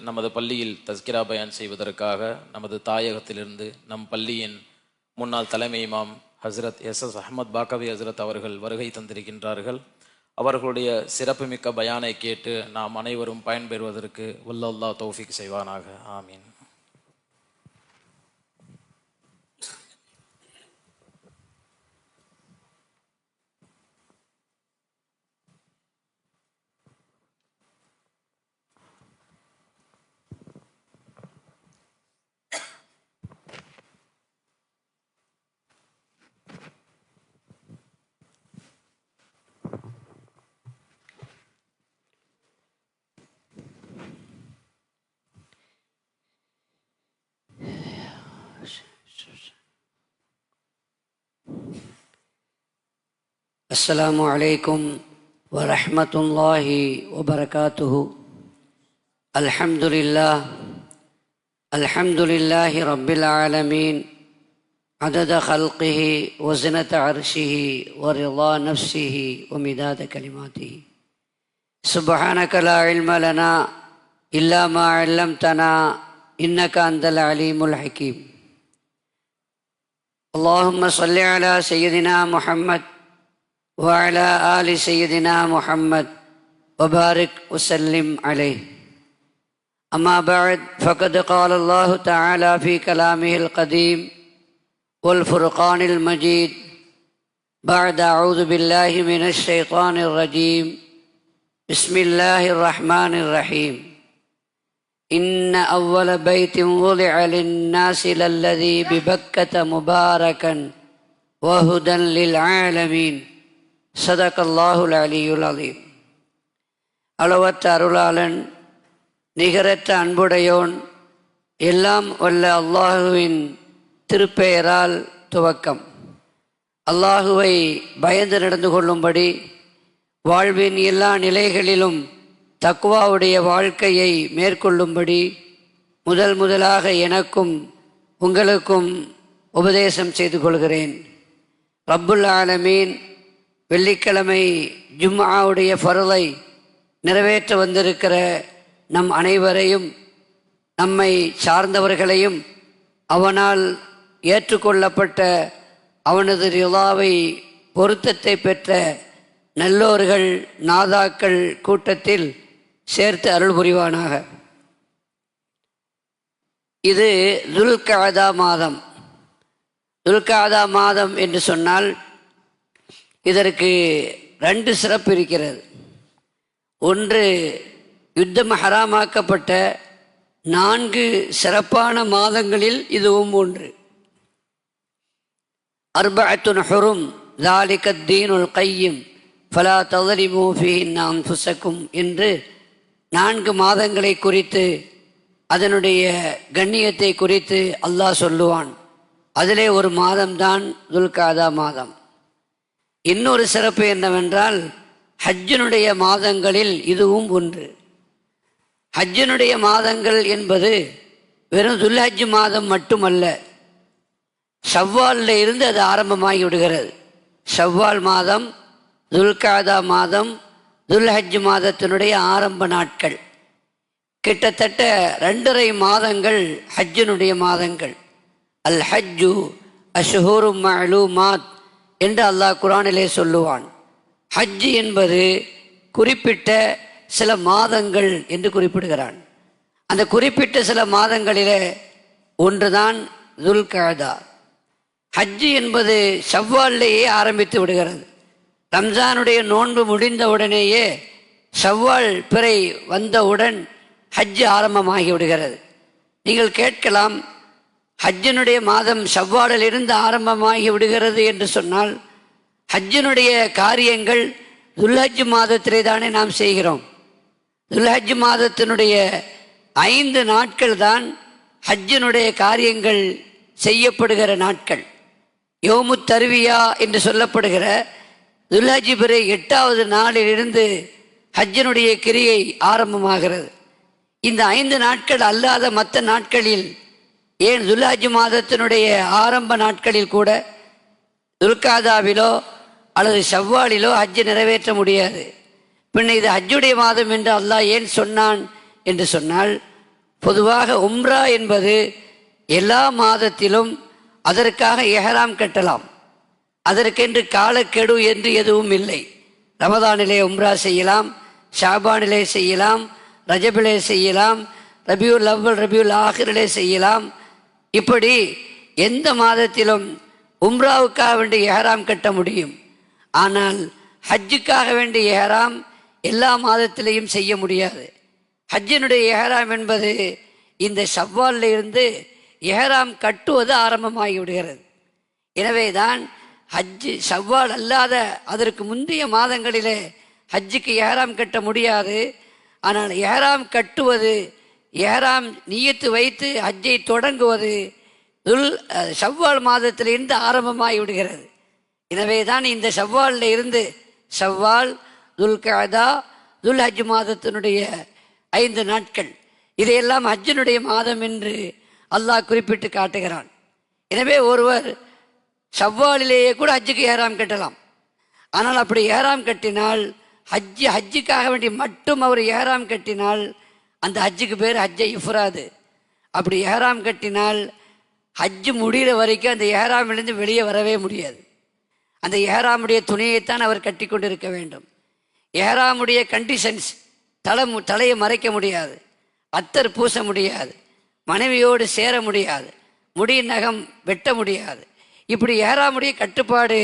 நமது பள்ளியில் தஸ்கிரா பயான் செய்வதற்காக நமது தாயகத்திலிருந்து நம் பள்ளியின் முன்னாள் தலைமை இமாம் ஹஸ்ரத் எஸ் அஹமத் பாக்கவி ஹஸ்ரத் அவர்கள் வருகை தந்திருக்கின்றார்கள். அவர்களுடைய சிறப்புமிக்க பயானை கேட்டு நாம் அனைவரும் பயன்பெறுவதற்கு வல்லல்லாஹ் தௌஃபீக் செய்வானாக. ஆமீன். السلام عليكم ورحمة الله وبركاته. الحمد لله رب العالمين عدد خلقه وزنة عرشه ورضا نفسه ومداد كلماته. سبحانك لا علم لنا إلا ما علمتنا إنك أنت العليم الحكيم. اللهم صل على سيدنا محمد وعلى آل سيدنا محمد وبارك وسلم عليه. أما بعد، فقد قال الله تعالى في كلامه القديم والفرقان المجيد بعد أعوذ بالله من الشيطان الرجيم بسم الله الرحمن الرحيم. إن أول بيت وضع للناس للذي ببكة مباركا وهدى للعالمين. صدق الله العلي العظيم. அளவற்ற அருளாளன் நிகரற்ற அன்புடையோன் எல்லாம் வல்ல அல்லாஹுவின் திருப்பெயரால் துவக்கம். அல்லாஹுவை பயந்து நடந்து கொள்ளும்படி வாழ்வின் எல்லா நிலைகளிலும் தக்வாவுடைய வாழ்க்கையை மேற்கொள்ளும்படி முதலாக எனக்கும் உங்களுக்கும் உபதேசம் செய்து கொள்கிறேன். ரப்புல் ஆலமீன் வெள்ளிக்கிழமை ஜும்ஆவுடைய ஃபர்லை நிறைவேற்ற வந்திருக்கிற நம் அனைவரையும் நம்மை சார்ந்தவர்களையும் அவனால் ஏற்றுக்கொள்ளப்பட்ட அவனது ரிலாவை பொருத்தத்தை பெற்ற நல்லோர்கள் நாதாக்கள் கூட்டத்தில் சேர்த்து அருள் புரிவானாக. இது துல்காதா மாதம். துல்காதா மாதம் என்று சொன்னால் இதற்கு 2 சிறப்பு இருக்கிறது. ஒன்று, யுத்தம் ஹராமாக்கப்பட்ட 4 சிறப்பான மாதங்களில் இதுவும் ஒன்று. அர்பஅத்துன் ஹுரும் ذَلِكَ الدِّينُ الْقَيِّمُ فَلَا تَظْلِمُوا فِيهِنَّ أَنفُسَكُمْ என்று 4 மாதங்களை குறித்து அதனுடைய கண்ணியத்தை குறித்து அல்லாஹ் சொல்லுவான். அதிலே ஒரு மாதம்தான் துல்காதா மாதம். இன்னொரு சிறப்பு என்னவென்றால், ஹஜ்ஜினுடைய மாதங்களில் இதுவும் ஒன்று. ஹஜ்ஜினுடைய மாதங்கள் என்பது வெறும் துல்ஹஜ் மாதம் மட்டுமல்ல, ஷவ்வாலில் இருந்து அது ஆரம்பமாகி விடுகிறது. ஷவ்வால் மாதம், துல்காதா மாதம், துல்ஹஜ் மாதத்தினுடைய ஆரம்ப நாட்கள். கிட்டத்தட்ட 2.5 மாதங்கள் ஹஜ்ஜினுடைய மாதங்கள். அல் ஹஜ்ஜு அஷ்ஹுரும் மஅலூமாத் என்று அல்லாஹ் குர்ஆனிலே சொல்லுவான். ஹஜ் என்பது குறிப்பிட்ட சில மாதங்கள் என்று குறிப்பிடுகிறான். அந்த குறிப்பிட்ட சில மாதங்களிலே ஒன்றுதான் துல்காதா. ஹஜ் என்பது ஷவ்வாலிலேயே ஆரம்பித்து விடுகிறது. ரம்ஜானுடைய நோன்பு முடிந்த உடனேயே ஷவ்வால் பிறை வந்தவுடன் ஹஜ் ஆரம்பமாகி விடுகிறது. நீங்கள் கேட்கலாம், ஹஜ்ஜினுடைய மாதம் ஷவ்வாலில் இருந்து ஆரம்பமாகி விடுகிறது என்று சொன்னால், ஹஜ்ஜினுடைய காரியங்கள் துல்ஹஜ் மாதத்திலே தானே நாம் செய்கிறோம். துல்ஹஜ் மாதத்தினுடைய 5 நாட்கள் தான் ஹஜ்ஜினுடைய காரியங்கள் செய்யப்படுகிற நாட்கள். யோமு தர்வியா என்று சொல்லப்படுகிற துல்ஹஜ் பிறை 8வது நாளிலிருந்து ஹஜ்ஜினுடைய கிரியை ஆரம்பமாகிறது. இந்த 5 நாட்கள் அல்லாத மற்ற நாட்களில், ஏன் துல்ஹஜ் மாதத்தினுடைய ஆரம்ப நாட்களில் கூட துல்காதாவிலோ அல்லது ஷவ்வாலிலோ ஹஜ்ஜை நிறைவேற்ற முடியாது. பின்ன இது ஹஜ்ஜுடைய மாதம் என்று அல்லாஹ் ஏன் சொன்னான் என்று சொன்னால், பொதுவாக உம்ரா என்பது எல்லா மாதத்திலும் அதற்காக எஹராம் கட்டலாம். அதற்கென்று காலக்கெடு என்று எதுவும் இல்லை. ரமதானிலே உம்ரா செய்யலாம், ஷாபானிலே செய்யலாம், ரஜபிலே செய்யலாம், ரபியுல் அவ்வல் ரபியுல் ஆஹிரிலே செய்யலாம். இப்படி எந்த மாதத்திலும் உம்ராவுக்காக வேண்டி எஹராம் கட்ட முடியும். ஆனால் ஹஜ்ஜுக்காக வேண்டிய எஹராம் எல்லா மாதத்திலையும் செய்ய முடியாது. ஹஜ்ஜினுடைய எஹராம் என்பது இந்த ஷவ்வாலில் இருந்து எஹராம் கட்டுவது ஆரம்பமாகி விடுகிறது. எனவே தான் ஹஜ்ஜு ஷவ்வால் அல்லாத அதற்கு முந்தைய மாதங்களிலே ஹஜ்ஜுக்கு எஹராம் கட்ட முடியாது. ஆனால் எஹராம் கட்டுவது, எஹராம் நியத்து வைத்து ஹஜ்ஜை தொடங்குவது ஷவ்வால் மாதத்திலிருந்து ஆரம்பமாகி விடுகிறது. எனவே தான் இந்த ஷவ்வாலில் இருந்து ஷவ்வால், துல்கஅதா, துல்ஹஜ் மாதத்தினுடைய 5 நாட்கள் இதையெல்லாம் ஹஜ்ஜினுடைய மாதம் என்று அல்லாஹ் குறிப்பிட்டு காட்டுகிறான். எனவே ஒருவர் ஷவ்வாலிலேயே கூட ஹஜ்ஜுக்கு ஏறாம் கட்டலாம். ஆனால் அப்படி ஏறாம் கட்டினால் ஹஜ்ஜுக்காக வேண்டி மட்டும் அவர் ஏறாம் கட்டினால் அந்த ஹஜ்ஜுக்கு பேர் ஹஜ்ஜை இஃப்ராது. அப்படி ஏறாம் கட்டினால் ஹஜ்ஜு முடிகிற வரைக்கும் அந்த ஏறாமிலிருந்து வெளியே வரவே முடியாது. அந்த ஏறாமுடைய துணியைத்தான் அவர் கட்டி கொண்டு இருக்க வேண்டும். ஏறாமுடைய கண்டிஷன்ஸ், தலையை மறைக்க முடியாது, அத்தர் பூச முடியாது, மனைவியோடு சேர முடியாது, முடி நகம் வெட்ட முடியாது. இப்படி ஏறாமுடைய கட்டுப்பாடு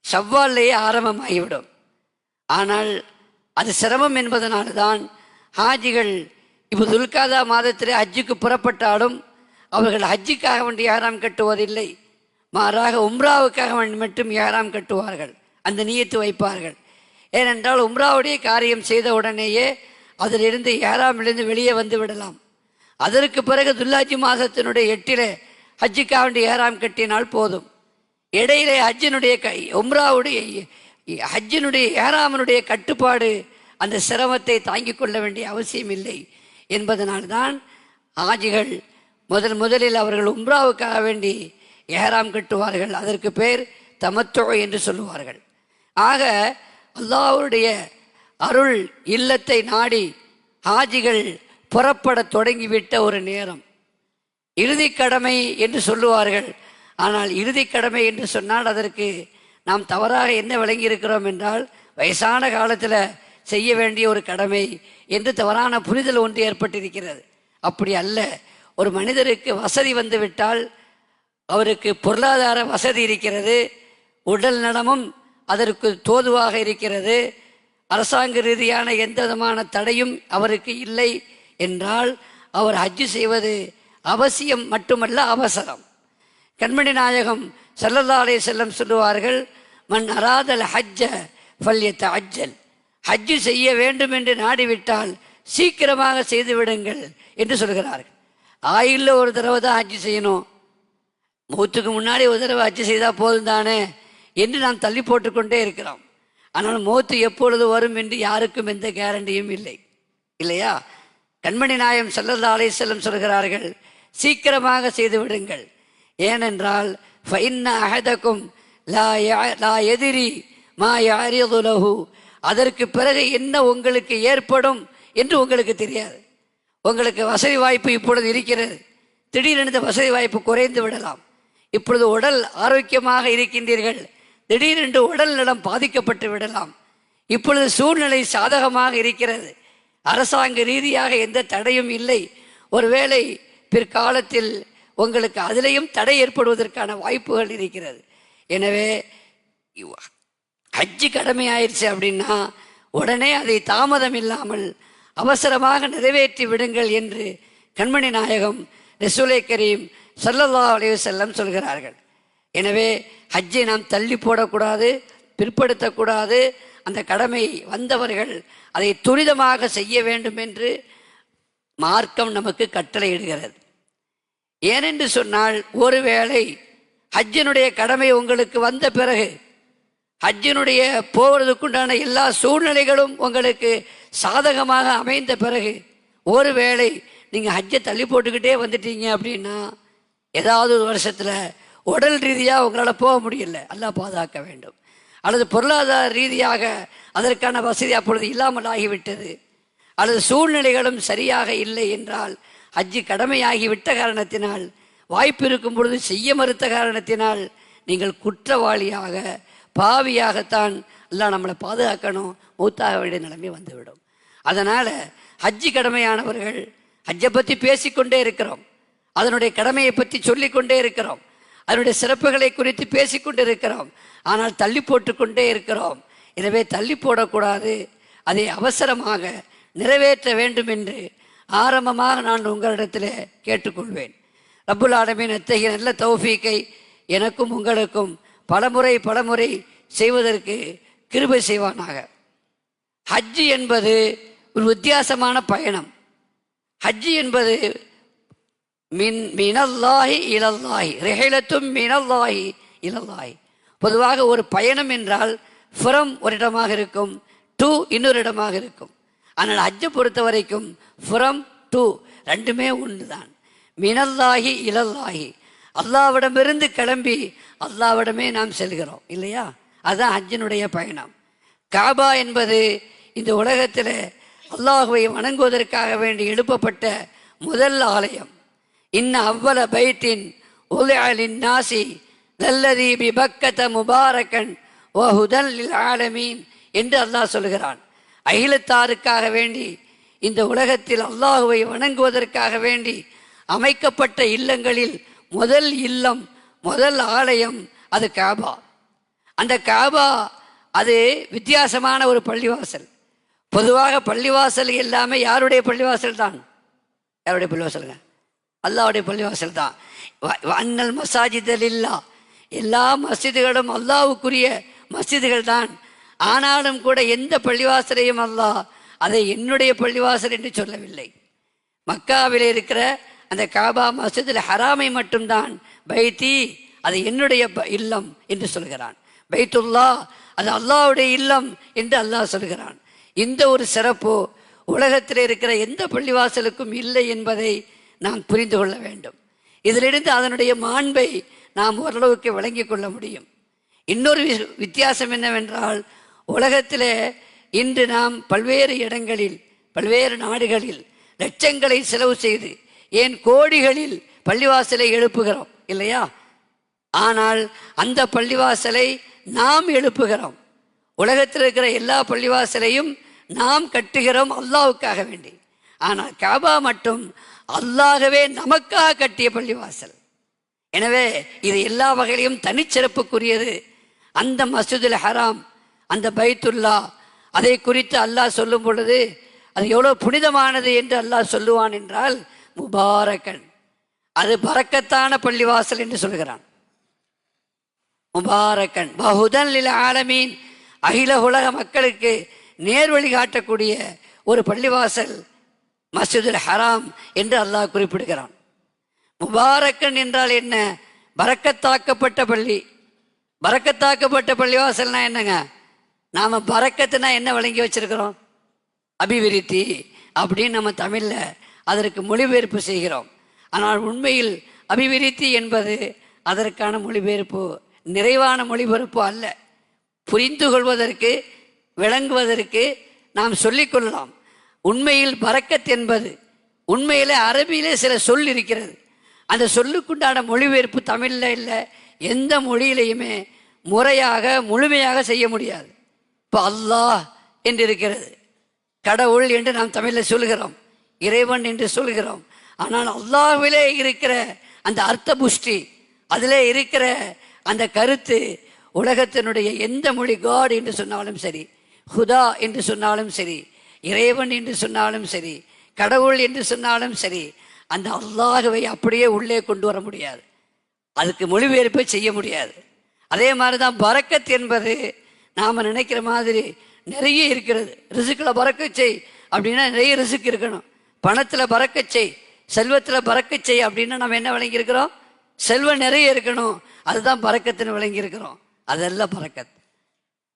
ஷவ்வால்லையே ஆரம்பமாகிவிடும். ஆனால் அது சிரமம் என்பதனால்தான் ஹாஜிகள் இப்போ துல்காதா மாதத்திலே ஹஜ்ஜுக்கு புறப்பட்டாலும் அவர்கள் ஹஜ்ஜுக்காக வேண்டி ஏறாம் கட்டுவதில்லை. மாறாக உம்ராவுக்காக வேண்டி மட்டும் ஏறாம் கட்டுவார்கள், அந்த நியத்து வைப்பார்கள். ஏனென்றால் உம்ராவுடைய காரியம் செய்த உடனேயே அதிலிருந்து ஏறாமிலிருந்து வெளியே வந்து விடலாம். அதற்கு பிறகு துல்ஹஜ் மாதத்தினுடைய 8 ஹஜ்ஜுக்காக வேண்டி ஏறாம் கட்டினால் போதும். இடையிலே உம்ராவுடைய ஹஜ்ஜினுடைய ஏறாமனுடைய கட்டுப்பாடு அந்த சிரமத்தை தாங்கிக் கொள்ள வேண்டிய அவசியம் இல்லை என்பதனால்தான் ஹாஜிகள் முதலில் அவர்கள் உம்ராவுக்காக வேண்டி ஏறாம் கட்டுவார்கள். அதற்கு பேர் தமத்து என்று சொல்லுவார்கள். ஆக அல்லாஹ்வுடைய அருள் இல்லத்தை நாடி ஹாஜிகள் புறப்பட தொடங்கிவிட்ட ஒரு நேரம் இறுதி கடமை என்று சொல்லுவார்கள். ஆனால் இறுதி கடமை என்று சொன்னால் அதற்கு நாம் தவறாக என்ன விளங்கி இருக்கிறோம் என்றால் வயசான காலத்தில் செய்ய வேண்டிய ஒரு கடமை என்று தவறான புரிதல் ஒன்று ஏற்பட்டிருக்கிறது. அப்படி அல்ல. ஒரு மனிதருக்கு வசதி வந்து விட்டால், அவருக்கு பொருளாதார வசதி இருக்கிறது, உடல் நலமும் அதற்கு தோதுவாக இருக்கிறது, அரசாங்க ரீதியான எந்த விதமான தடையும் அவருக்கு இல்லை என்றால் அவர் ஹஜ்ஜு செய்வது அவசியம் மட்டுமல்ல, அவசரம். கண்மணி நாயகம் ஸல்லல்லாஹு அலைஹி வஸல்லம் சொல்லுவார்கள், மன் அராதல் ஹஜ்ஜ ஃபல்யதஅஜ்ஜல். ஹஜ்ஜு செய்ய வேண்டும் என்று நாடிவிட்டால் சீக்கிரமாக செய்து விடுங்கள் என்று சொல்கிறார்கள். ஆயுளில் ஒரு தடவை தான் ஹஜ்ஜு செய்யணும், மௌத்துக்கு முன்னாடி ஒரு தடவை ஹஜ்ஜு செய்தால் போதும் தானே என்று நாம் தள்ளி போட்டுக்கொண்டே இருக்கிறோம். ஆனால் மௌத்து எப்பொழுது வரும் என்று யாருக்கும் எந்த கேரண்டியும் இல்லை, இல்லையா? கண்மணி நாயகம் ஸல்லல்லாஹு அலைஹி வஸல்லம் சொல்கிறார்கள், சீக்கிரமாக செய்து விடுங்கள். ஏனென்றால் ஃபஇன்ன அஹதக்கும் லா யத்ரி மா யஅரிது லஹு. அதற்கு பிறகு என்ன உங்களுக்கு ஏற்படும் என்று உங்களுக்கு தெரியாது. உங்களுக்கு வசதி வாய்ப்பு இப்பொழுது இருக்கிறது, திடீரென்று வசதி வாய்ப்பு குறைந்து விடலாம். இப்பொழுது உடல் ஆரோக்கியமாக இருக்கின்றீர்கள், திடீரென்று உடல் நலம் பாதிக்கப்பட்டு விடலாம். இப்பொழுது சூழ்நிலை சாதகமாக இருக்கிறது, அரசாங்க ரீதியாக எந்த தடையும் இல்லை. ஒருவேளை பிற்காலத்தில் உங்களுக்கு அதிலையும் தடை ஏற்படுவதற்கான வாய்ப்புகள் இருக்கிறது. எனவே ஹஜ்ஜு கடமை ஆயிடுச்சு அப்படின்னா உடனே அதை தாமதம் இல்லாமல் அவசரமாக நிறைவேற்றி விடுங்கள் என்று கண்மணி நாயகம் ரசூலை கரீம் ஸல்லல்லாஹு அலைஹி வஸல்லம் சொல்கிறார்கள். எனவே ஹஜ்ஜை நாம் தள்ளி போடக்கூடாது, பிற்படுத்தக்கூடாது. அந்த கடமை வந்தவர்கள் அதை துரிதமாக செய்ய வேண்டும் என்று மார்க்கம் நமக்கு கட்டளையிடுகிறது. ஏனென்று சொன்னால், ஒருவேளை ஹஜ்ஜினுடைய கடமை உங்களுக்கு வந்த பிறகு, ஹஜ்ஜினுடைய போவதற்குண்டான எல்லா சூழ்நிலைகளும் உங்களுக்கு சாதகமாக அமைந்த பிறகு, ஒருவேளை நீங்கள் ஹஜ்ஜை தள்ளி போட்டுக்கிட்டே வந்துட்டீங்க அப்படின்னா ஏதாவது ஒரு வருஷத்தில் உடல் ரீதியாக உங்களால் போக முடியல, அல்லாஹ் பாதுகாக்க வேண்டும். அல்லது பொருளாதார ரீதியாக அதற்கான வசதி அப்பொழுது இல்லாமல் ஆகிவிட்டது, அல்லது சூழ்நிலைகளும் சரியாக இல்லை என்றால், ஹஜ்ஜு கடமையாகி விட்ட காரணத்தினால், வாய்ப்பு இருக்கும் பொழுது செய்ய மறுத்த காரணத்தினால் நீங்கள் குற்றவாளியாக பாவியாகத்தான் எல்லாம் நம்மளை பாதுகாக்கணும், மௌத்தாக வேண்டிய நிலைமை வந்துவிடும். அதனால் ஹஜ்ஜு கடமையானவர்கள் ஹஜ்ஜை பற்றி பேசிக்கொண்டே இருக்கிறோம், அதனுடைய கடமையை பற்றி சொல்லிக்கொண்டே இருக்கிறோம், அதனுடைய சிறப்புகளை குறித்து பேசிக்கொண்டே இருக்கிறோம். ஆனால் தள்ளி போட்டு கொண்டே இருக்கிறோம். எனவே தள்ளி போடக்கூடாது, அதை அவசரமாக நிறைவேற்ற வேண்டும் என்று ஆரம்பமாக நான் உங்களிடத்தில் கேட்டுக்கொள்வேன். ரப்புல் ஆலமீன் அத்தகைய நல்ல தௌஃபீக்கை எனக்கும் உங்களுக்கும் பலமுறை செய்வதற்கு கிருபை செய்வானாக. ஹஜ்ஜு என்பது ஒரு வித்தியாசமான பயணம். ஹஜ்ஜு என்பது மினல்லாஹி இலல்லாஹி, ரிஹலத்தும் மினல்லாஹி இலல்லாஹி. பொதுவாக ஒரு பயணம் என்றால் ஃப்ரம் ஒரு இடமாக இருக்கும், டு இன்னொரு இடமாக இருக்கும். ஆனால் ஹஜ்ஜை பொறுத்த வரைக்கும் ஃப்ரம் டு ரெண்டுமே ஒன்று தான். மினல்லாஹி இலல்லாஹி, அல்லாவிடமிருந்து கிளம்பி அல்லாவிடமே நாம் செல்கிறோம் இல்லையா? அதுதான் ஹஜ்ஜினுடைய பயணம். காபா என்பது இந்த உலகத்தில் அல்லாஹுவை வணங்குவதற்காக வேண்டி எழுப்பப்பட்ட முதல் ஆலயம். இன்ன அவ்வள பைத்தின் உலலின் நாசி நல்லதி பிபக்கத முபாரக்கன் வஹுதல் லில் ஆலமீன் என்று அல்லாஹ் சொல்கிறான். அகிலத்தாருக்காக வேண்டி இந்த உலகத்தில் அல்லாஹுவை வணங்குவதற்காக வேண்டி அமைக்கப்பட்ட இல்லங்களில் முதல் இல்லம், முதல் ஆலயம் அது காபா. அந்த காபா அது வித்தியாசமான ஒரு பள்ளிவாசல். பொதுவாக பள்ளிவாசல் எல்லாமே யாருடைய பள்ளிவாசல் தான்? யாருடைய பள்ளிவாசலுங்க? அல்லாஹ்வுடைய பள்ளிவாசல் தான். அன்னல் மசாஜிதல் இல்லா, எல்லா மஸ்ஜிதுகளும் அல்லாஹ்வுக்குரிய மஸ்ஜிதுகள் தான். ஆனாலும் கூட எந்த பள்ளிவாசலையும் அல்லாஹ் அதை என்னுடைய பள்ளிவாசல் என்று சொல்லவில்லை. மக்காவில் இருக்கிற அந்த காபா மஸ்ஜிதுல் ஹராமை மட்டும்தான் பைத்தி, அது என்னுடைய இல்லம் என்று சொல்கிறான். பைத்துல்லா, அது அல்லாஹ்வுடைய இல்லம் என்று அல்லாஹ் சொல்கிறான். இந்த ஒரு சிறப்பு உலகத்தில் இருக்கிற எந்த பள்ளிவாசலுக்கும் இல்லை என்பதை நாம் புரிந்து கொள்ள வேண்டும். இதிலிருந்து அதனுடைய மாண்பை நாம் ஓரளவுக்கு விளங்கிக் கொள்ள முடியும். இன்னொரு வித்தியாசம் என்னவென்றால், உலகத்தில் இன்று நாம் பல்வேறு இடங்களில், பல்வேறு நாடுகளில் லட்சங்களை செலவு செய்து, ஏன் கோடிகளில் பள்ளிவாசலை எழுப்புகிறோம் இல்லையா? ஆனால் அந்த பள்ளிவாசலை நாம் எழுப்புகிறோம். உலகத்தில் இருக்கிற எல்லா பள்ளிவாசலையும் நாம் கட்டுகிறோம் அல்லாஹ்வுக்காக வேண்டி. ஆனால் காபா மட்டும் அல்லாஹ்வே நமக்காக கட்டிய பள்ளிவாசல். எனவே இது எல்லா வகையிலும் தனிச்சிறப்புக்குரியது. அந்த மஸ்ஜிதுல் ஹராம், அந்த பைத்துல்லா, அதை குறித்து அல்லாஹ் சொல்லும் பொழுது அது எவ்வளோ புனிதமானது என்று அல்லாஹ் சொல்லுவான் என்றால், முபாரக்கன், அது பரக்கத்தான பள்ளிவாசல் என்று சொல்கிறான். முபாரக்கன் வஹுதல் லில் ஆலமீன், அகில உலக மக்களுக்கு நேர்வழி காட்டக்கூடிய ஒரு பள்ளிவாசல் மஸ்ஜிதுல் ஹராம் என்று அல்லாஹ் குறிப்பிடுகிறான். முபாரக்கன் என்றால் என்ன? பரக்கத்தாக்கப்பட்ட பள்ளி. பரக்கத்தாக்கப்பட்ட பள்ளிவாசல்னா என்னங்க? நாம் பரக்கத்துனா என்ன வழங்கி வச்சிருக்கிறோம்? அபிவிருத்தி அப்படின்னு நம்ம தமிழில் அதற்கு மொழிபெயர்ப்பு செய்கிறோம். ஆனால் உண்மையில் அபிவிருத்தி என்பது அதற்கான மொழிபெயர்ப்பு, நிறைவான மொழிபெயர்ப்பு அல்ல. புரிந்து கொள்வதற்கு, விளங்குவதற்கு நாம் சொல்லிக்கொள்ளலாம். உண்மையில் பரக்கத் என்பது உண்மையிலே அரபியிலே சில சொல் இருக்கிறது. அந்த சொல்லுக்குண்டான மொழிபெயர்ப்பு தமிழில் இல்லை, எந்த மொழியிலையுமே முறையாக முழுமையாக செய்ய முடியாது. இப்போ அல்லாஹ் என்று இருக்கிறது, கடவுள் என்று நாம் தமிழில் சொல்கிறோம், இறைவன் என்று சொல்கிறோம். ஆனால் அல்லாஹ்விலே இருக்கிற அந்த அர்த்த புஷ்டி, அதிலே இருக்கிற அந்த கருத்து உலகத்தினுடைய எந்த மொழி, காட் என்று சொன்னாலும் சரி, ஹுதா என்று சொன்னாலும் சரி, இறைவன் என்று சொன்னாலும் சரி, கடவுள் என்று சொன்னாலும் சரி, அந்த அல்லாஹ்வை அப்படியே உள்ளே கொண்டு வர முடியாது, அதுக்கு மொழிபெயர்ப்பை செய்ய முடியாது. அதே மாதிரி தான் பரக்கத் என்பது நாம் நினைக்கிற மாதிரி நிறைய இருக்கிறது. ரிசுக்கில் பறக்கச் செய் அப்படின்னா நிறைய ரிசுக்கு இருக்கணும். பணத்தில் பறக்கச் செய், செல்வத்தில் பறக்கச் செய் அப்படின்னா நம்ம என்ன விளங்கியிருக்கிறோம்? செல்வம் நிறைய இருக்கணும், அதுதான் பறக்கத்துன்னு விளங்கியிருக்கிறோம். அதெல்லாம் பறக்கத்.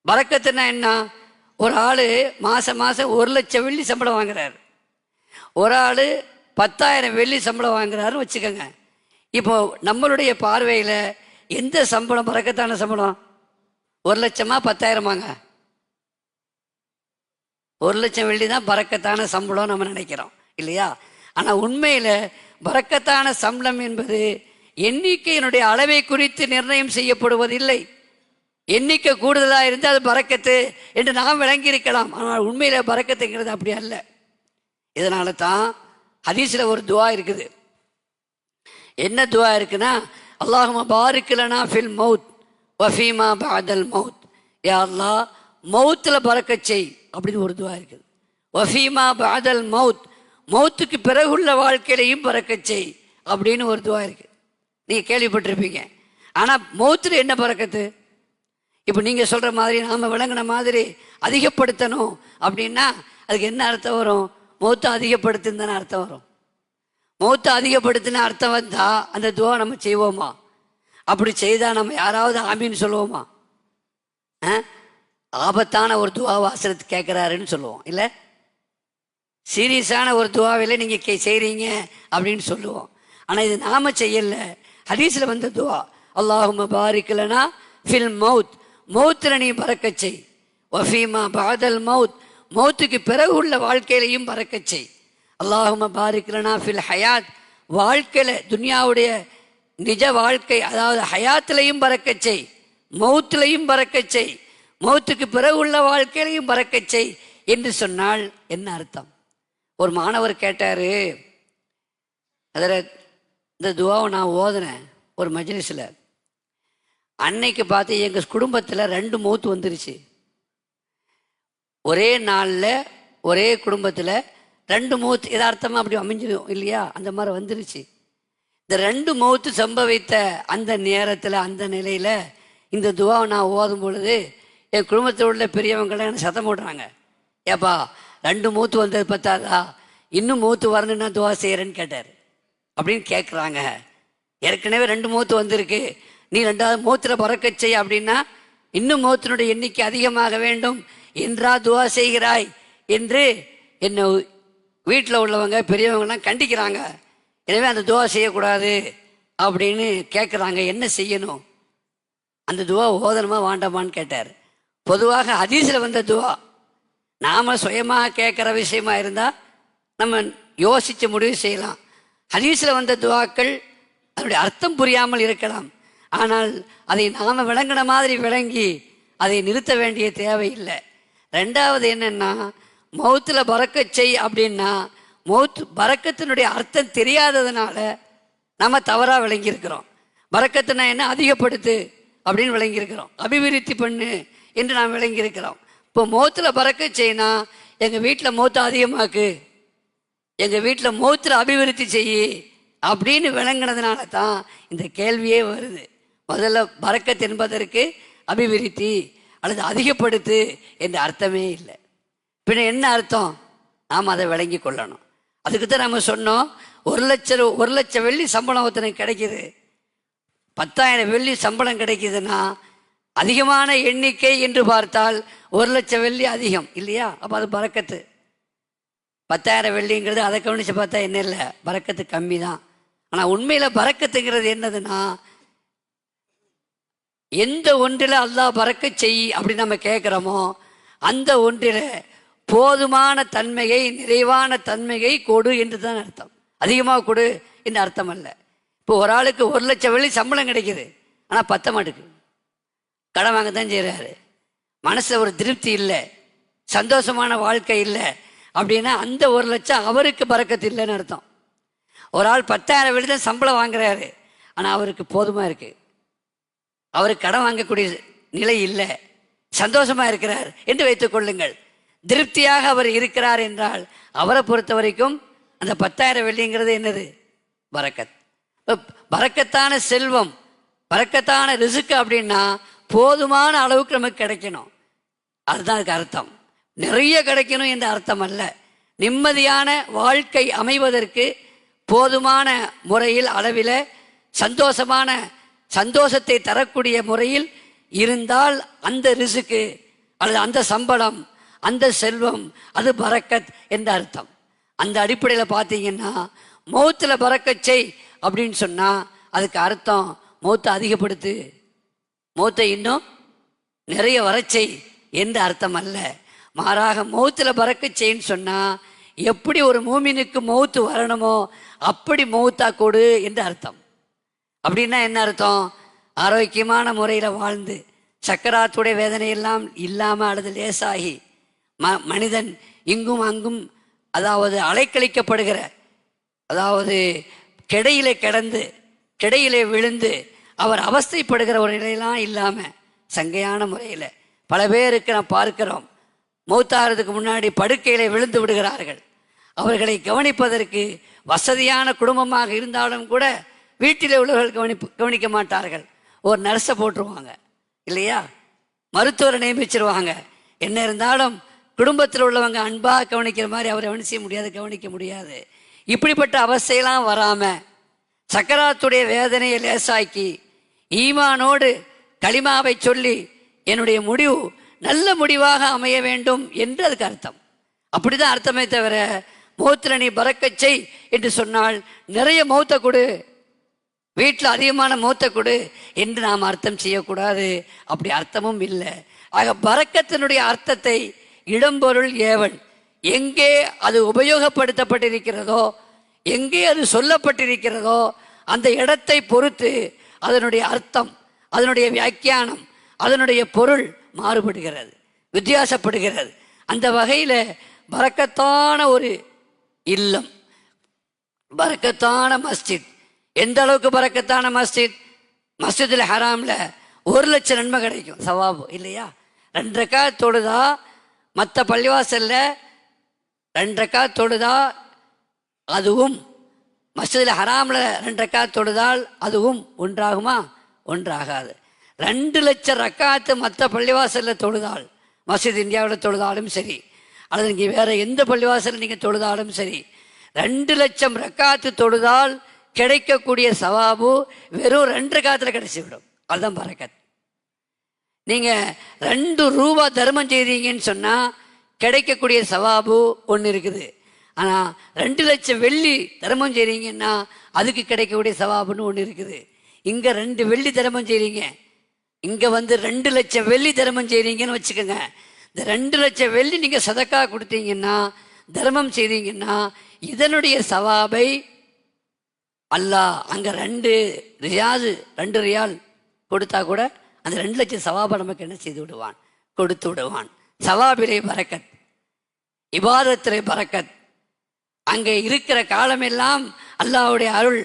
பறக்கத்துன்னா என்ன? ஒரு ஆள் மாதம் 1,00,000 வெள்ளி சம்பளம் வாங்குறாரு, ஒரு ஆள் 10,000 வெள்ளி சம்பளம் வாங்குறாருன்னு வச்சுக்கோங்க. இப்போ நம்மளுடைய பார்வையில் எந்த சம்பளம் பறக்கத்தான சம்பளம்? 1,00,000 10,000? 1,00,000 வெள்ளி தான் பறக்கத்தான சம்பளம் நம்ம நினைக்கிறோம் இல்லையா? ஆனால் உண்மையில் பறக்கத்தான சம்பளம் என்பது எண்ணிக்கையினுடைய அளவை குறித்து நிர்ணயம் செய்யப்படுவதில்லை. எண்ணிக்கை கூடுதலாக இருந்து அது பறக்கத்து என்று நாம் விளங்கியிருக்கலாம். ஆனால் உண்மையில் பறக்கத்துங்கிறது அப்படி அல்ல. இதனால தான் ஹதீஸில் ஒரு துவா இருக்குது. என்ன துவா இருக்குன்னா, அல்லாஹும்ம பாரிக் லனா ஃபில் மௌத் வஃபீமா பஅதல் மௌத். யா அல்லாஹ், மௌத்தில் பறக்கச் செய் அப்படின்னு ஒரு துவா இருக்குது. வஃபீமா பஅதல் மௌத், மௌத்துக்கு பிறகுள்ள வாழ்க்கையிலையும் பறக்கச் செய் அப்படின்னு ஒரு துவா இருக்குது. நீங்கள் கேள்விப்பட்டிருப்பீங்க. ஆனால் மௌத்தில் என்ன பறக்கத்து? இப்போ நீங்கள் சொல்கிற மாதிரி நாம் விளங்கின மாதிரி அதிகப்படுத்தணும் அப்படின்னா அதுக்கு என்ன அர்த்தம் வரும்? மௌத்தை அதிகப்படுத்துன்னு தானே அர்த்தம் வரும். மௌத்தை அதிகப்படுத்தின அர்த்தம் வந்தால் அந்த துவா நம்ம செய்வோமா? அப்படி செய்தால் நம்ம யாராவது ஆமீன்னு சொல்லுவோமா? ஆபத்தான ஒரு துவா வாசலத்து கேட்குறாருன்னு சொல்லுவோம் இல்லை? சீரியஸான ஒரு துவாவில் நீங்கள் செய்கிறீங்க அப்படின்னு சொல்லுவோம். ஆனால் இது நாம் செய்யலை. ஹதீஸில் வந்த துவா, அல்லாஹும்ம பாரிக் லனா ஃபில் மௌத், மௌத்தில் நீ பறக்கச் செய். வஃபீமா பஅதல் மௌத், மௌத்துக்கு பிறகு உள்ள வாழ்க்கையிலையும் பறக்கச் செய். அல்லாஹும்ம பாரிக் லனா ஃபில் ஹயாத், வாழ்க்கையில் துன்யாவுடைய நிஜ வாழ்க்கை அதாவது ஹயாத்திலையும் பறக்கச் செய், மௌத்திலையும் பறக்கச் செய், மௌத்துக்கு பிறகு உள்ள வாழ்க்கையிலையும் பறக்கச் செய் என்று சொன்னால் என்ன அர்த்தம்? ஒரு மாணவர் கேட்டார், அதில் இந்த துவாவை நான் ஓதுனேன் ஒரு மஜ்லிஸில். அன்னைக்கு பார்த்து எங்கள் குடும்பத்தில் 2 மௌத்து வந்துருச்சு. ஒரே நாளில் ஒரே குடும்பத்தில் 2 மௌத்து யதார்த்தமாக அப்படி அமைஞ்சிடும் இல்லையா? அந்த மாதிரி வந்துருச்சு. இந்த 2 மௌத்து சம்பவித்த அந்த நேரத்தில் அந்த நிலையில் இந்த துவாவை நான் ஓதும் பொழுது என் குடும்பத்தில் உள்ள பெரியவங்களாம் எனக்கு சத்தம் போடுறாங்க, ஏப்பா 2 மௌத்து வந்தது பார்த்தாதா, இன்னும் மௌத்து வரணுன்னா துவா செய்கிறேன்னு கேட்டார். அப்படின்னு கேட்குறாங்க. ஏற்கனவே 2 மௌத்து வந்திருக்கு, நீ 2வது மௌத்தில் பறக்கச் செய் அப்படின்னா இன்னும் மௌத்தினுடைய எண்ணிக்கை அதிகமாக வேண்டும் என்றா துவா செய்கிறாய் என்று என்னை வீட்டில் உள்ளவங்க பெரியவங்கலாம் கண்டிக்கிறாங்க. எனவே அந்த துவா செய்யக்கூடாது அப்படின்னு கேட்குறாங்க. என்ன செய்யணும்? அந்த துவா ஓதணுமா வேண்டாமான்னு கேட்டார். பொதுவாக ஹதீஸில் வந்த துவா நாம் சுயமாக கேட்குற விஷயமா இருந்தால் நம்ம யோசித்து முடிவு செய்யலாம். ஹதீஸில் வந்த துவாக்கள் அதனுடைய அர்த்தம் புரியாமல் இருக்கலாம். ஆனால் அதை நாம் விளங்கின மாதிரி விளங்கி அதை நிறுத்த வேண்டிய தேவையில்லை. 2வது என்னென்னா, மௌத்தில் பறக்கச் செய் அப்படின்னா மௌத் பறக்கத்தினுடைய அர்த்தம் தெரியாததுனால நம்ம தவறாக விளங்கியிருக்கிறோம். பறக்கத்துனா என்ன? அதிகப்படுத்து அப்படின்னு விளங்கியிருக்கிறோம். அபிவிருத்தி பண்ணு என்று நாம் விளங்கியிருக்கிறோம். இப்போ மௌத்தில் பறக்கச் செய்யினா எங்கள் வீட்டில் மௌத்தை அதிகமாக்கு, எங்கள் வீட்டில் மௌத்தில் அபிவிருத்தி செய்யி அப்படின்னு விளங்கினதுனால தான் இந்த கேள்வியே வருது. முதல்ல பறக்கத் என்பதற்கு அபிவிருத்தி அல்லது அதிகப்படுத்து என்ற அர்த்தமே இல்லை. பின்ன என்ன அர்த்தம்? நாம் அதை விளங்கி கொள்ளணும். அதுக்கு தான் நம்ம சொன்னோம், 1,00,000 வெள்ளி சம்பளம் ஒருத்தனுக்கு கிடைக்கிது, 10,000 வெள்ளி சம்பளம் கிடைக்குதுன்னா அதிகமான எண்ணிக்கை என்று பார்த்தால் 1,00,000 வெள்ளி அதிகம் இல்லையா? அப்போ அது பறக்கத்து. 10,000 வெள்ளிங்கிறது அதை கவனித்து பார்த்தா என்ன இல்லை, பறக்கத்து கம்மி தான். ஆனால் உண்மையில் பறக்கத்துங்கிறது என்னதுன்னா, எந்த ஒன்றில் அல்லாஹ் பறக்கச் செய் அப்படின்னு நம்ம கேட்குறோமோ அந்த ஒன்றில் போதுமான தன்மையை நிறைவான தன்மையை கொடு என்று தான் அர்த்தம். அதிகமாக கொடு என்று அர்த்தம் அல்ல. இப்போ ஒரு ஆளுக்கு 1,00,000 வெள்ளி சம்பளம் கிடைக்குது, ஆனால் பத்த மாட்டுக்கு, கடன் வாங்க தான் செய்கிறாரு, மனசில் ஒரு திருப்தி இல்லை, சந்தோஷமான வாழ்க்கை இல்லை அப்படின்னா அந்த 1,00,000 அவருக்கு பறக்கத்து இல்லைன்னு அர்த்தம். ஒரு ஆள் 10,000 வெள்ளி தான் சம்பளம் வாங்குறாரு, ஆனால் அவருக்கு போதுமாக இருக்குது, அவருக்கு கடன் வாங்கக்கூடிய நிலை இல்லை, சந்தோஷமாக இருக்கிறார் என்று வைத்துக் கொள்ளுங்கள். திருப்தியாக அவர் இருக்கிறார் என்றால் அவரை பொறுத்த வரைக்கும் அந்த 10,000 வெள்ளிங்கிறது என்னது? பறக்கத். பறக்கத்தான செல்வம், பறக்கத்தான ரிசுக்கு அப்படின்னா போதுமான அளவுக்கு நமக்கு கிடைக்கணும், அதுதான் அதுக்கு அர்த்தம். நிறைய கிடைக்கணும் என்ற அர்த்தம் அல்ல. நிம்மதியான வாழ்க்கை அமைவதற்கு போதுமான முறையில் அளவில் சந்தோஷத்தை தரக்கூடிய முறையில் இருந்தால் அந்த ரிசுக்கு அல்லது அந்த சம்பளம் அந்த செல்வம் அது பறக்கத் என்ற அர்த்தம். அந்த அடிப்படையில் பார்த்தீங்கன்னா மௌத்தில் பறக்கச் செய் அப்படின்னு சொன்னால் அதுக்கு அர்த்தம் மௌத்தை அதிகப்படுத்து, மௌத்தை இன்னும் நிறைய வரச்செய் என்ற அர்த்தம் அல்ல. மாறாக மௌத்தில் பறக்கச் செய்ன்னு சொன்னால் எப்படி ஒரு மூமினுக்கு மௌத்து வரணுமோ அப்படி மௌத்தா கொடு என்று அர்த்தம். அப்படின்னா என்ன அர்த்தம்? ஆரோக்கியமான முறையில் வாழ்ந்து சக்கராத்துடைய வேதனையெல்லாம் இல்லாமல் அல்லது லேசாகி மனிதன் இங்கும் அங்கும் அதாவது அலைக்கழிக்கப்படுகிற, அதாவது கிடையிலே கிடந்து கிடையிலே விழுந்து அவர் அவஸ்தைப்படுகிற ஒரு நிலையெல்லாம் இல்லாமல் சங்கையான முறையில் பல பேருக்கு நாம் பார்க்கிறோம். மௌத்தாகிறதுக்கு முன்னாடி படுக்கையில் விழுந்து விடுகிறார்கள். அவர்களை கவனிப்பதற்கு வசதியான குடும்பமாக இருந்தாலும் கூட வீட்டில் உள்ளவர்கள் கவனிக்க மாட்டார்கள். ஒரு நர்ஸை போட்டுருவாங்க இல்லையா, மருத்துவரை நியமிச்சிருவாங்க. என்ன இருந்தாலும் குடும்பத்தில் உள்ளவங்க அன்பாக கவனிக்கிற மாதிரி அவரை கவனிக்க முடியாது. இப்படிப்பட்ட அவஸ்தையெல்லாம் வராமல் சக்கராத்துடைய வேதனையை லேசாக்கி ஈமானோடு களிமாவை சொல்லி என்னுடைய முடிவு நல்ல முடிவாக அமைய வேண்டும் என்று அதுக்கு அர்த்தம். அப்படிதான் அர்த்தமே தவிர மௌத்தில் நீ பறக்கச் செய் என்று சொன்னால் நிறைய மௌத்தை கொடு, வீட்டில் அதிகமான மௌத்தை கொடு என்று நாம் அர்த்தம் செய்யக்கூடாது. அப்படி அர்த்தமும் இல்லை. ஆக பறக்கத்தினுடைய அர்த்தத்தை இடம்பொருள் ஏவல் எங்கே அது உபயோகப்படுத்தப்பட்டிருக்கிறதோ, எங்கே அது சொல்லப்பட்டிருக்கிறதோ அந்த இடத்தை பொறுத்து அதனுடைய அர்த்தம், அதனுடைய வியாக்கியானம், அதனுடைய பொருள் மாறுபடுகிறது, வித்தியாசப்படுகிறது. அந்த வகையில் பரக்கத்தான ஒரு இல்லம், பரக்கத்தான மஸ்ஜித். எந்த அளவுக்கு பரக்கத்தான மஸ்ஜித்? மஸ்ஜிதுல் ஹராமில் 1,00,000 நன்மை கிடைக்கும், சவாபு இல்லையா? 2 ரக்காத் தொழுதா மற்ற பள்ளிவாசலில் 2 ரக்காத் தொழுதா அதுவும் மஸ்ஜிதுல் ஹராமில் 2 ரக்காத் தொழுதால் அதுவும் ஒன்றாகுமா? ஒன்றாகாது. 2,00,000 ரக்காத்து மற்ற பள்ளிவாசலில் தொழுதால், மஸ்ஜித் இந்தியாவில் தொழுதாலும் சரி அல்லது இங்கே வேறு எந்த பள்ளிவாசலில் நீங்கள் தொழுதாலும் சரி, 2,00,000 ரக்காத்து தொழுதால் கிடைக்கக்கூடிய சவாபு வெறும் 2 ரக்காத்தில் கிடைச்சிவிடும். அதுதான் பரக்கத். நீங்கள் 2 ரூபா தர்மம் செய்தீங்கன்னு சொன்னால் கிடைக்கக்கூடிய சவாபு ஒன்று இருக்குது. ஆனால் 2,00,000 வெள்ளி தர்மம் செய்கிறீங்கன்னா அதுக்கு கிடைக்கக்கூடிய சவாபுன்னு ஒன்று இருக்குது. இங்கே 2 வெள்ளி தர்மம் செய்கிறீங்க, இங்கே 2,00,000 வெள்ளி தர்மம் செய்கிறீங்கன்னு வச்சுக்கோங்க. இந்த 2,00,000 வெள்ளி நீங்கள் சதக்கா கொடுத்தீங்கன்னா, தர்மம் செய்தீங்கன்னா இதனுடைய சவாபை அல்லாஹ் அங்கே 2 ரியால் கொடுத்தா கூட அந்த 2,00,000 சவாபை நமக்கு என்ன செய்து விடுவான்? கொடுத்து விடுவான். சவாபிலே பரக்கத், இபாதத்திலே பரக்கத். அங்கே இருக்கிற காலமெல்லாம் அல்லாஹ்வுடைய அருள்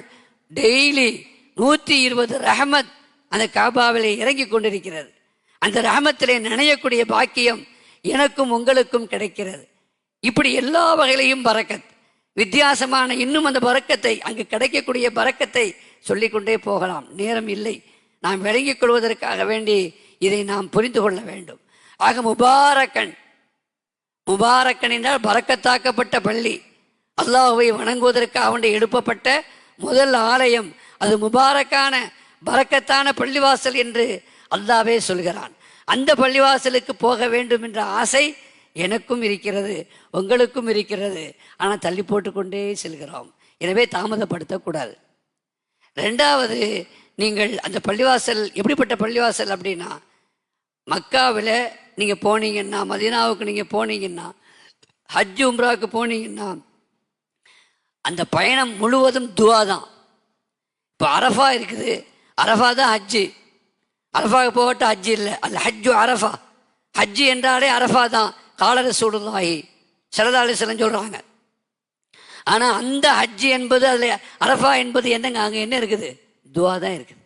டெய்லி 120 ரஹமத் அந்த காபாவிலே இறங்கி கொண்டிருக்கிறது. அந்த ரஹமத்திலே நனையக்கூடிய பாக்கியம் எனக்கும் உங்களுக்கும் கிடைக்கிறது. இப்படி எல்லா வகையிலையும் பரக்கத், வித்தியாசமான இன்னும் அந்த பரக்கத்தை, அங்கு கிடைக்கக்கூடிய பரக்கத்தை சொல்லிக்கொண்டே போகலாம். நேரம் இல்லை. நாம் விளங்கிக் கொள்வதற்காக வேண்டி இதை நாம் புரிந்து கொள்ள வேண்டும். ஆக முபாரக்கன், முபாரக்கன் என்றால் பரக்கத்தாக்கப்பட்ட பள்ளி, அல்லாஹ்வை வணங்குவதற்காக வேண்டி எழுப்பப்பட்ட முதல் ஆலயம். அது முபாரக்கான பரக்கத்தான பள்ளிவாசல் என்று அல்லாஹ்வே சொல்கிறான். அந்த பள்ளிவாசலுக்கு போக வேண்டும் என்ற ஆசை எனக்கும் இருக்கிறது, உங்களுக்கும் இருக்கிறது. ஆனால் தள்ளி போட்டுக்கொண்டே செல்கிறோம். எனவே தாமதப்படுத்தக்கூடாது. 2வது, நீங்கள் அந்த பள்ளிவாசல் எப்படிப்பட்ட பள்ளிவாசல் அப்படின்னா, மக்காவில் நீங்கள் போனீங்கன்னா, மதீனாவுக்கு நீங்கள் போனீங்கன்னா, ஹஜ் உம்ராவுக்கு போனீங்கன்னா அந்த பயணம் முழுவதும் துவா தான். இப்போ அரஃபா இருக்குது, அரஃபா தான் ஹஜ்ஜு. அரஃபாவுக்கு போகட்ட ஹஜ்ஜு இல்லை, அல்ல ஹஜ்ஜு அரஃபா. ஹஜ்ஜு என்றாலே அரஃபா தான். கால ரசூலுல்லாஹி ஸல்லல்லாஹு அலைஹி வஸல்லம் சொல்கிறாங்க. ஆனால் அந்த ஹஜ்ஜு என்பது, அதில் அரஃபா என்பது என்னங்க, அங்கே என்ன இருக்குது? துவா தான் இருக்குது.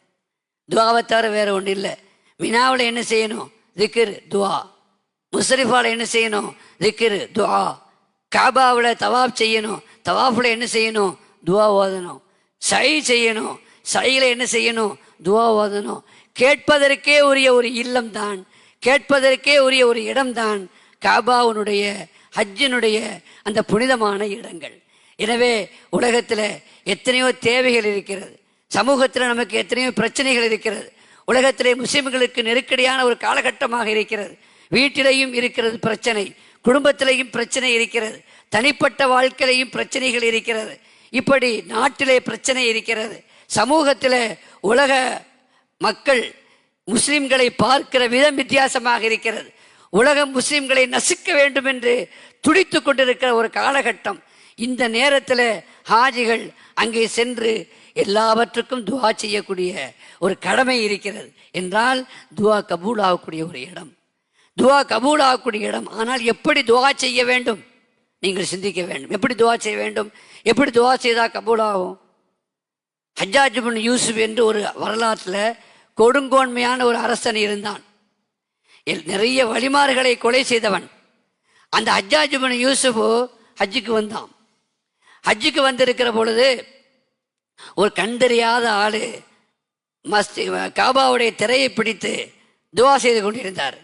துவாவை தவிர வேறு ஒன்றும் இல்லை. மினாவில் என்ன செய்யணும்? திக்ர், துவா. முஸ்தலிஃபாவில் என்ன செய்யணும்? திக்ர், துவா. காபாவில் தவாப் செய்யணும், தவாஃபில் என்ன செய்யணும்? துவா ஓதணும். சை செய்யணும், சையில் என்ன செய்யணும்? துவா ஓதணும். கேட்பதற்கே உரிய ஒரு இல்லம் தான், கேட்பதற்கே உரிய ஒரு இடம்தான் காபாவுனுடைய, ஹஜ்ஜினுடைய அந்த புனிதமான இடங்கள். எனவே உலகத்தில் எத்தனையோ தேவைகள் இருக்கிறது, சமூகத்தில் நமக்கு எத்தனையோ பிரச்சனைகள் இருக்கிறது. உலகத்திலே முஸ்லிம்களுக்கு நெருக்கடியான ஒரு காலகட்டமாக இருக்கிறது. வீட்டிலையும் இருக்கிறது பிரச்சனை, குடும்பத்திலையும் பிரச்சனை இருக்கிறது, தனிப்பட்ட வாழ்க்கையிலையும் பிரச்சனைகள் இருக்கிறது. இப்படி நாட்டிலே பிரச்சனை இருக்கிறது. சமூகத்தில் உலக மக்கள் முஸ்லிம்களை பார்க்கிற விதம் வித்தியாசமாக இருக்கிறது. உலக முஸ்லிம்களை நசுக்க வேண்டும் என்று துடித்து கொண்டிருக்கிற ஒரு காலகட்டம். இந்த நேரத்தில் ஹாஜிகள் அங்கே சென்று எல்லாவற்றுக்கும் துவா செய்யக்கூடிய ஒரு கடமை இருக்கிறது என்றால் துவா கபூல் ஆகக்கூடிய ஒரு இடம், துவா கபூல் ஆகக்கூடிய இடம். ஆனால் எப்படி துவா செய்ய வேண்டும் நீங்கள் சிந்திக்க வேண்டும். எப்படி துவா செய்ய வேண்டும், எப்படி துவா செய்தால் கபூல் ஆகும்? ஹஜ்ஜாஜ் இப்னு யூசுப் என்று ஒரு வரலாற்றில் கொடுங்கோன்மையான ஒரு அரசன் இருந்தான். நிறைய வழிமார்களை கொலை செய்தவன். அந்த ஹஜ்ஜாஜ் இப்னு யூசுப் ஹஜ்ஜுக்கு வந்தான். ஹஜ்ஜுக்கு வந்திருக்கிற பொழுது ஒரு கண் தெரியாத ஆளு காபாவுடைய திரையை பிடித்து துவா செய்து கொண்டிருந்தார்.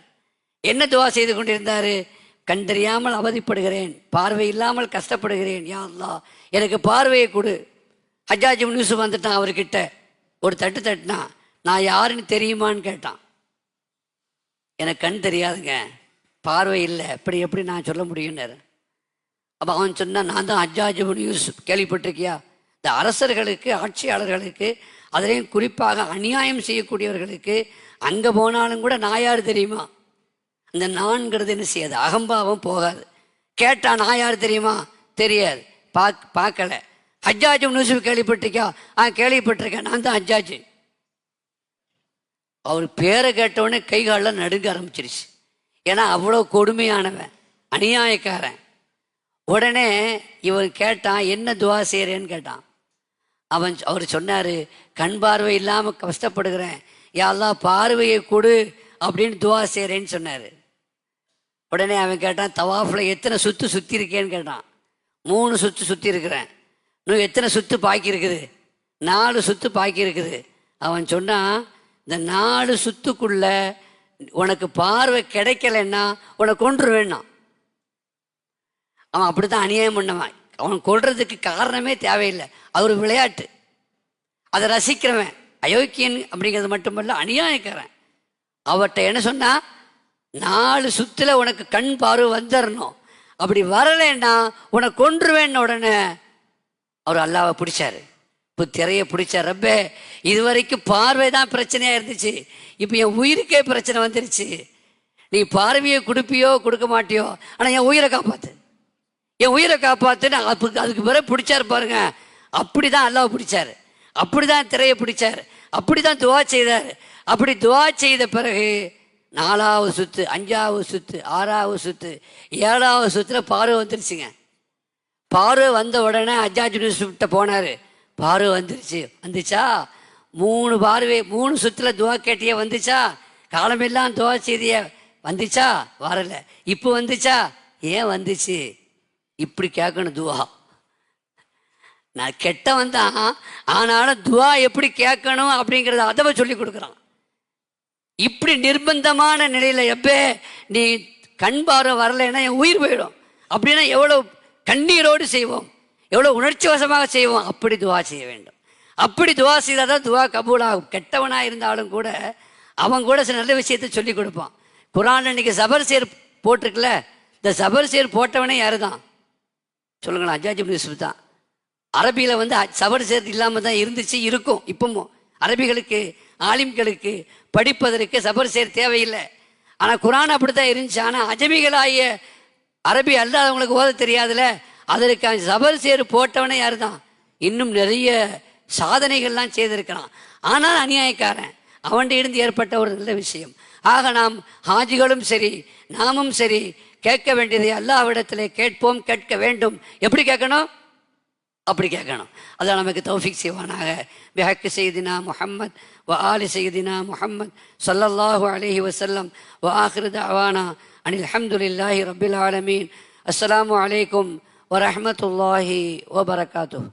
என்ன துவா செய்து கொண்டிருந்தார்? கண் தெரியாமல் அவதிப்படுகிறேன், பார்வை இல்லாமல் கஷ்டப்படுகிறேன், யா அல்லாஹ் எனக்கு பார்வையை கொடு. ஹஜ்ஜாஜ் இப்னு யூசுப் வந்துட்டான் அவர்கிட்ட. ஒரு தட்டு தட்டினா, நான் யாருன்னு தெரியுமான்னு கேட்டான். எனக்கு கண் தெரியாதுங்க, பார்வை இல்லை, எப்படி நான் சொல்ல முடியும்னாரு. அப்போ அவன் சொன்னான், நான் தான் ஹஜ்ஜாஜ் இப்னு யூசுப், கேள்விப்பட்டிருக்கியா? இந்த அரசர்களுக்கு, ஆட்சியாளர்களுக்கு, அதிலையும் குறிப்பாக அநியாயம் செய்யக்கூடியவர்களுக்கு அங்கே போனாலும் கூட நான் யார் தெரியுமா? இந்த நான்கிறது என்ன செய்யாது, அகம்பாவம் போகாது. கேட்டா நான் யார் தெரியுமா? தெரியாது, பார்க்கல. ஹஜ்ஜாஜ் இப்னு யூசுப் கேள்விப்பட்டிருக்கியா? கேள்விப்பட்டிருக்கேன், நான் தான் ஹஜ்ஜாஜ். அவர் பேரை கேட்டவுடனே கை காலெல்லாம் நடுங்க ஆரம்பிச்சிருச்சு. ஏன்னா அவ்வளோ கொடுமையானவன், அநியாயக்காரன். உடனே இவன் கேட்டான், என்ன துவா செய்கிறேன்னு கேட்டான். அவர் சொன்னார், கண் பார்வை இல்லாமல் கஷ்டப்படுகிறேன், யா அல்லாஹ் பார்வையை கொடு அப்படின்னு துவா செய்கிறேன்னு சொன்னார். உடனே அவன் கேட்டான், தவாஃபில் எத்தனை சுற்றி இருக்கேன்னு கேட்டான். 3 சுற்றி இருக்கிறேன். இன்னும் எத்தனை சுற்று பாக்கி இருக்குது? 4 சுற்று பாக்கி இருக்குது. அவன் சொன்னான், இந்த 4 சுற்றுக்குள்ள உனக்கு பார்வை கிடைக்கலன்னா உனக்கு கொன்றுவேன்னா. அவன் அப்படி தான் அநியாயம் பண்ணவன். அவன் கொள்றதுக்கு காரணமே தேவையில்லை, அது ஒரு விளையாட்டு, அதை ரசிக்கிறவன். அயோக்கியன் அப்படிங்கிறது மட்டுமல்ல, அநியாயக்காரன். அவர்கிட்ட என்ன சொன்னா, 4 சுற்றுல உனக்கு கண் பார்வை வந்துடணும், அப்படி வரலைன்னா உனக்கு கொன்றுவேன்னு. உடனே அவர் அல்லாவை பிடிச்சாரு, இப்போ திரையை பிடிச்சார். ரப்பே, இது வரைக்கும் பார்வை தான் பிரச்சனையாக இருந்துச்சு, இப்போ என் உயிருக்கே பிரச்சனை வந்துருச்சு. நீ பார்வையை கொடுப்பியோ கொடுக்க மாட்டியோ, ஆனால் என் உயிரை காப்பாற்று, என் உயிரை காப்பாற்றுன்னு அதுக்கு பிறகு பிடிச்சாரு பாருங்க. அப்படி தான் அல்லாவை பிடிச்சாரு, அப்படி தான் திரையை பிடிச்சார், அப்படி தான் துவா செய்தார். அப்படி துவா செய்த பிறகு 4வது சுற்று, 5வது சுற்று, 6வது சுற்று, 7வது சுற்றுல பார்வை வந்துருச்சுங்க. பார்வை வந்த உடனே ஹஜ்ஜாஜ் இப்னு யூசுப்கிட்ட போனார். பார்வை வந்துச்சா? 3 சுற்றுல துவா கேட்டியே வந்துச்சா? காலமெல்லாம் துவா செய்திய வந்துச்சா? வரல. இப்போ வந்துச்சா? ஏன் வந்துச்சு? இப்படி கேட்கணும் துவா. நான் கெட்டவன் தான், ஆனாலும் துவா எப்படி கேட்கணும் அப்படிங்கிறத அதவ சொல்லி கொடுக்குறான். இப்படி நிர்பந்தமான நிலையில் எப்போ நீ கண் பார்வை வரலைன்னா என் உயிர் போயிடும் அப்படின்னா எவ்வளோ கண்ணீரோடு செய்வோம், எவ்வளோ உணர்ச்சி வசமாக செய்வோம். அப்படி துவா செய்ய வேண்டும். அப்படி துவா செய்தால் தான் துவா கபூலாகும். கெட்டவனாக இருந்தாலும் கூட அவன் கூட சில நல்ல விஷயத்தை சொல்லி கொடுப்பான். குரான் இன்னைக்கு சபர் சேர் போட்டிருக்குல்ல, இந்த சபர் சேர் போட்டவனே யாரு தான் சொல்லுங்களேன்? ஹஜ்ஜாஜ் இப்னு யூசுப் தான். அரபியில் சபர் சேர் இல்லாமல் தான் இருந்துச்சு, இருக்கும் இப்பவும். அரபிகளுக்கு, ஆலிம்களுக்கு படிப்பதற்கு சபர் சேர் தேவையில்லை. ஆனால் குரான் அப்படி தான் இருந்துச்சு. ஆனால் அஜமிகளாகிய அரபி அல்லாதவங்களுக்கு ஓத தெரியாதுல்ல, அதற்கு சபர் சேர் போட்டவனே யாரு தான்? இன்னும் நிறைய சாதனைகள்லாம் செய்திருக்கிறான். ஆனால் அநியாயக்காரன், அவன்கிட்ட இருந்து ஏற்பட்ட ஒரு நல்ல விஷயம். ஆக நாம் ஹாஜிகளும் சரி, நாமும் சரி, கேட்க வேண்டியதை அல்லாஹ்விடத்திலே கேட்போம், கேட்க வேண்டும். எப்படி கேட்கணும்? அப்படி கேட்கணும். அதான் நமக்கு தௌஃபீக் செய்வானாக. பிஹக்கி சையதினா முஹம்மத் வ ஆலி சையதினா முஹம்மத் ஸல்லல்லாஹு அலைஹி வஸல்லம் வ ஆகிரு தஅவானா அனில் ஹம்துலில்லாஹி ரப்பில் ஆலமீன். அஸ்ஸலாமு அலைக்கும் வ ரஹ்மத்துல்லாஹி வ பரகாத்துஹு.